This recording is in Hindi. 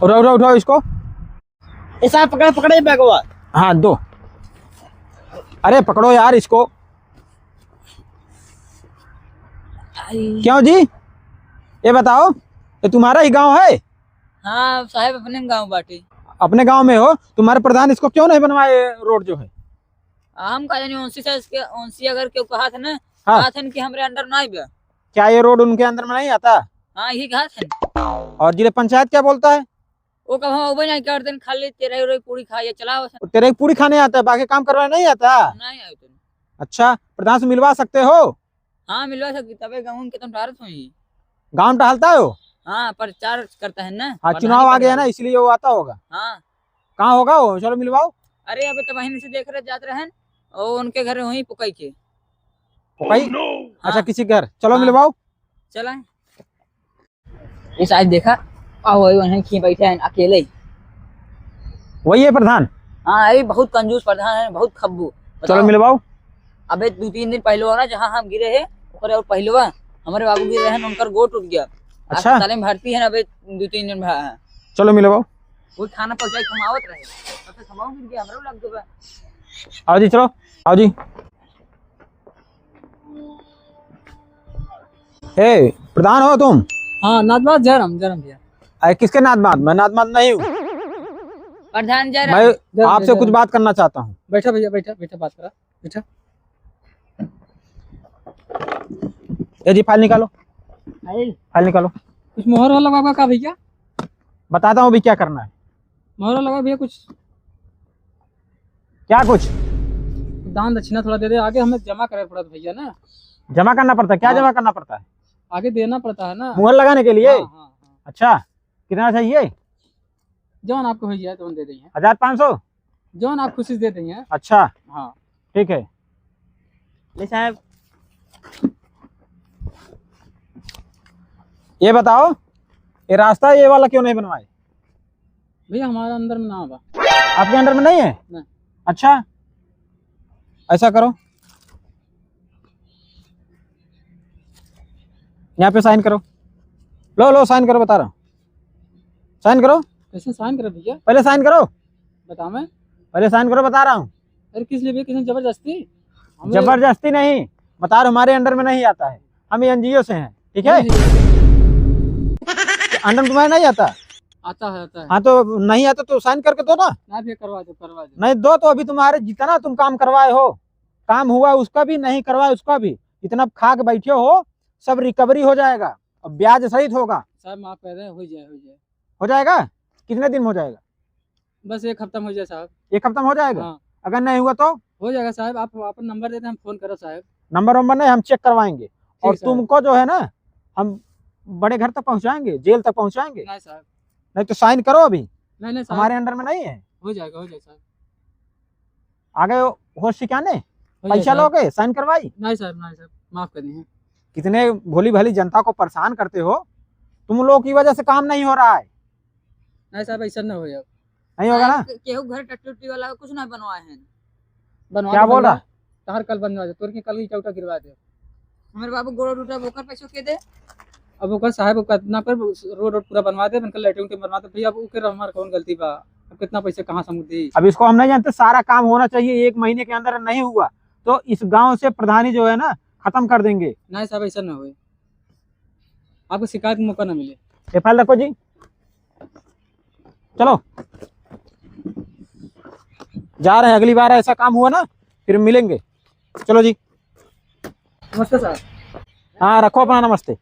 उठाओ उठाओ उठाओ इसको। ऐसा पकड़े पकड़े बैगवा। हाँ दो। अरे पकड़ो यार इसको। क्यों जी, ये बताओ, ये तुम्हारा ही गांव है? हाँ साहब, अपने गांव बाटी। अपने गांव में हो? तुम्हारे प्रधान इसको क्यों नहीं बनवाए रोड जो है? हम का जानी ओंसी से इसके ओंसी अगर क्यों कहा था ना, हाँ। कहा था कि हमरे अंडर ना आइबे। क्या ये रोड उनके अंदर में नहीं आता? हाँ यही कहा था। और जिले पंचायत क्या बोलता है? वो कब हम उबे नहीं करते, खाली तेरे रोई पूरी खाइए चलाओ। तेरे को पूरी खाने आता है, बाकी काम करवाने नहीं आता? नहीं आए तुम। अच्छा, प्रधान से मिलवा सकते हो? हाँ मिलवा सकती, तबे गाँव के तुम टारत हुई। गांव टहलता है वो? हाँ प्रचार करता है ना। हाँ, चुनाव आ गया ना इसलिए वो आता होगा। हाँ। कहाँ होगा वो? चलो मिलवाओ। अरे अबे तो बहन से देख रहे जाते रहे और उनके घर वहीं पुकई के। भाई अच्छा, किसी घर चलो मिलवाओ। चला इस आज देखा वही वहीं खी बैठे हैं अकेले ही। वही है प्रधान? हाँ अरे बहुत कंजूस प्रधान है, बहुत खब्बू। चलो मिलवाओ। अबे 2-3 दिन पहले ना जहाँ हम गिरे है और पहले हमारे बाबू गिरे हैं, उनका गोड़ टूट गया। अच्छा। अस्पताल में भर्ती है अबे 2-3 दिन है। चलो मिलवाओ। वो खाना पहुंचाई खमावत रहे, तब से खमाव गिर गया, हमरो लग गया। आओ जी, चलो आओ जी। हे प्रधान हो तुम? हाँ नादमाद जरम जरम भैया। अरे किसके नादमाद? मैं नादमाद नहीं हूँ। प्रधान जरम। मैं आपसे कुछ बात करना चाहता हूँ। बैठा भैया, बैठा बैठा, बात करा बैठा। ये जी फाइल निकालो। फाइल निकालो। कुछ मोहर वाला लगा का भैया? बताता हूँ अभी क्या करना है। मोहर लगा भैया कुछ? क्या कुछ? दान दक्षिणा थोड़ा दे दे, आगे हमें जमा करे पड़ता भैया ना। जमा करना पड़ता है? क्या जमा करना पड़ता है? आगे देना पड़ता है ना, मुहर लगाने के लिए। हाँ, हाँ, हाँ। अच्छा, कितना चाहिए? जौन आपको हो जाए तो दे देंगे। 1500? जौन आप खुशी दे देंगे। अच्छा हाँ ठीक है। ले साहब। ये बताओ, ये रास्ता ये वाला क्यों नहीं बनवाए? भैया हमारे अंदर में ना होगा। आपके अंडर में नहीं है? नहीं। अच्छा, ऐसा करो, यहाँ पे साइन करो। लो लो साइन करो, बता रहा हूँ। साइन करो। कैसे साइन करे भैया? पहले साइन करो। बता मैं। पहले साइन करो, बता रहा हूँ। अरे किस लिए भैया, किसी जबरदस्ती? जबरदस्ती नहीं, बता रहा हूँ, हमारे अंडर में नहीं आता है, हम एनजीओ से हैं, ठीक है? अंडर तुम्हारे नहीं आता? आता है आता है। हाँ तो नहीं आता तो साइन करके दो ना। नहीं भैया, करवा दो करवा दो। नहीं दो तो अभी तुम्हारे जितना तुम काम करवाए हो, काम हुआ उसका भी, नहीं करवाए उसका भी, इतना खा के बैठे हो, सब रिकवरी हो जाएगा और ब्याज सहित होगा। साहब माफ कर दे, हो जाए हो जाए। हो जाएगा? कितने दिन में हो जाएगा? बस 1 हफ्ता में हो जाए साहब। 1 हफ्ता में हो जाएगा? हाँ अगर नहीं हुआ तो? हो जाएगा साहब, आप अपन नंबर देते हम फोन करो साहब। नंबर वंबर नहीं, हम चेक करवाएंगे और साहब। तुमको जो है ना हम बड़े घर तक पहुंचाएंगे, जेल तक पहुंचाएंगे। नहीं साहब। नहीं तो साइन करो अभी। नहीं नहीं साहब, हमारे अंडर में नहीं है। हो जाएगा हो जाएगा साहब। आगे होश सिखाने हो पैसा जाएगा। लोगे, साइन करवाई। नहीं साहब नहीं साहब, माफ करिए। कितने भोली भाली जनता को परेशान करते हो, तुम लोगों की वजह से काम नहीं हो रहा है। नहीं साहब ऐसा ना हो जाए। नहीं होगा ना? केहू घर टट्टी वाला कुछ ना बनवाए हैं। क्या बोल रहा? तार कल बनवा दे, तोर के कल ही चौटा गिरवा दे। हमारे बाबू गोड़ टूटा, बोकर पैसों के दे। अब ओकर साहब कितना पर रोड पूरा बनवा दे, कल लाइटिंग के बनवा दे भैया। अब ओकर हमार कौन गलती बा? अब कितना पैसे कहाँ से दी? अब इसको हम नहीं जानते, सारा काम होना चाहिए 1 महीने के अंदर, नहीं हुआ तो इस गांव से प्रधानी जो है ना खत्म कर देंगे। नहीं साहब ऐसा ना हो, आपको शिकायत का मौका ना मिले। ये फाइल रखो जी, चलो जा रहे हैं, अगली बार ऐसा काम हुआ ना फिर मिलेंगे। चलो जी। नमस्ते साहब। हाँ रखो अपना, नमस्ते।